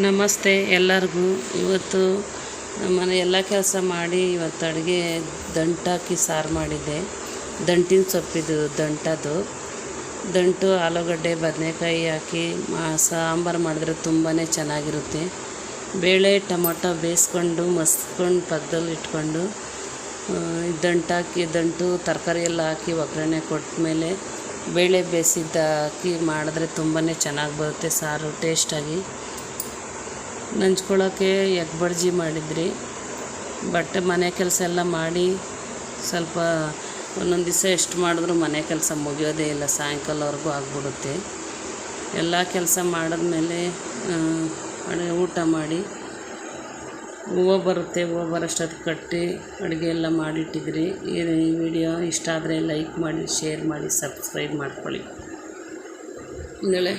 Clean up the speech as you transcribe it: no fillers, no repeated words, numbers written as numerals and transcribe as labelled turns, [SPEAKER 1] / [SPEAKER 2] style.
[SPEAKER 1] ನಮಸ್ತೆ ಎಲ್ಲರಿಗೂ. ಇವತ್ತು ಮನೆ ಎಲ್ಲ ಕೆಲಸ ಮಾಡಿ ಇವತ್ತು ಅಡುಗೆ ದಂಟಾಕಿ ಸಾರು ಮಾಡಿದ್ದೆ. ದಂಟಿನ ಸೊಪ್ಪಿದು ದಂಟದು ದಂಟು ಆಲೂಗಡ್ಡೆ ಬದನೆಕಾಯಿ ಹಾಕಿ ಸಾಂಬಾರು ಮಾಡಿದ್ರೆ ತುಂಬಾ ಚೆನ್ನಾಗಿರುತ್ತೆ. ಬೇಳೆ ಟೊಮೊಟೊ ಬೇಯಿಸ್ಕೊಂಡು ಮಸ್ಕೊಂಡು ಪಕ್ಕದಲ್ಲಿ ಇಟ್ಕೊಂಡು ದಂಟು ತರಕಾರಿ ಎಲ್ಲ ಹಾಕಿ ಒಗ್ಗರಣೆ ಕೊಟ್ಟಮೇಲೆ ಬೇಳೆ ಬೇಯಿಸಿದ್ದ ಹಾಕಿ ಮಾಡಿದ್ರೆ ತುಂಬಾ ಚೆನ್ನಾಗಿ ಬರುತ್ತೆ ಸಾರು ಟೇಸ್ಟಾಗಿ. ನಂಚ್ಕೊಳ್ಳೋಕ್ಕೆ ಎಗ್ ಬಡ್ಜಿ ಮಾಡಿದ್ರಿ. ಬಟ್ಟೆ ಮನೆ ಕೆಲಸ ಎಲ್ಲ ಮಾಡಿ ಸ್ವಲ್ಪ ಒಂದೊಂದು ದಿವಸ ಎಷ್ಟು ಮಾಡಿದ್ರೂ ಮನೆ ಕೆಲಸ ಮುಗಿಯೋದೇ ಇಲ್ಲ, ಸಾಯಂಕಾಲವರೆಗೂ ಆಗಿಬಿಡುತ್ತೆ. ಎಲ್ಲ ಕೆಲಸ ಮಾಡಿದ್ಮೇಲೆ ಊಟ ಮಾಡಿ ಹೂವು ಬರೋಷ್ಟೊತ್ತಿಗೆ ಕಟ್ಟಿ ಅಡುಗೆ ಎಲ್ಲ ಮಾಡಿಟ್ಟಿದ್ರಿ. ಈ ವಿಡಿಯೋ ಇಷ್ಟ ಆದರೆ ಲೈಕ್ ಮಾಡಿ, ಶೇರ್ ಮಾಡಿ, ಸಬ್ಸ್ಕ್ರೈಬ್ ಮಾಡ್ಕೊಳ್ಳಿ. ಆಮೇಲೆ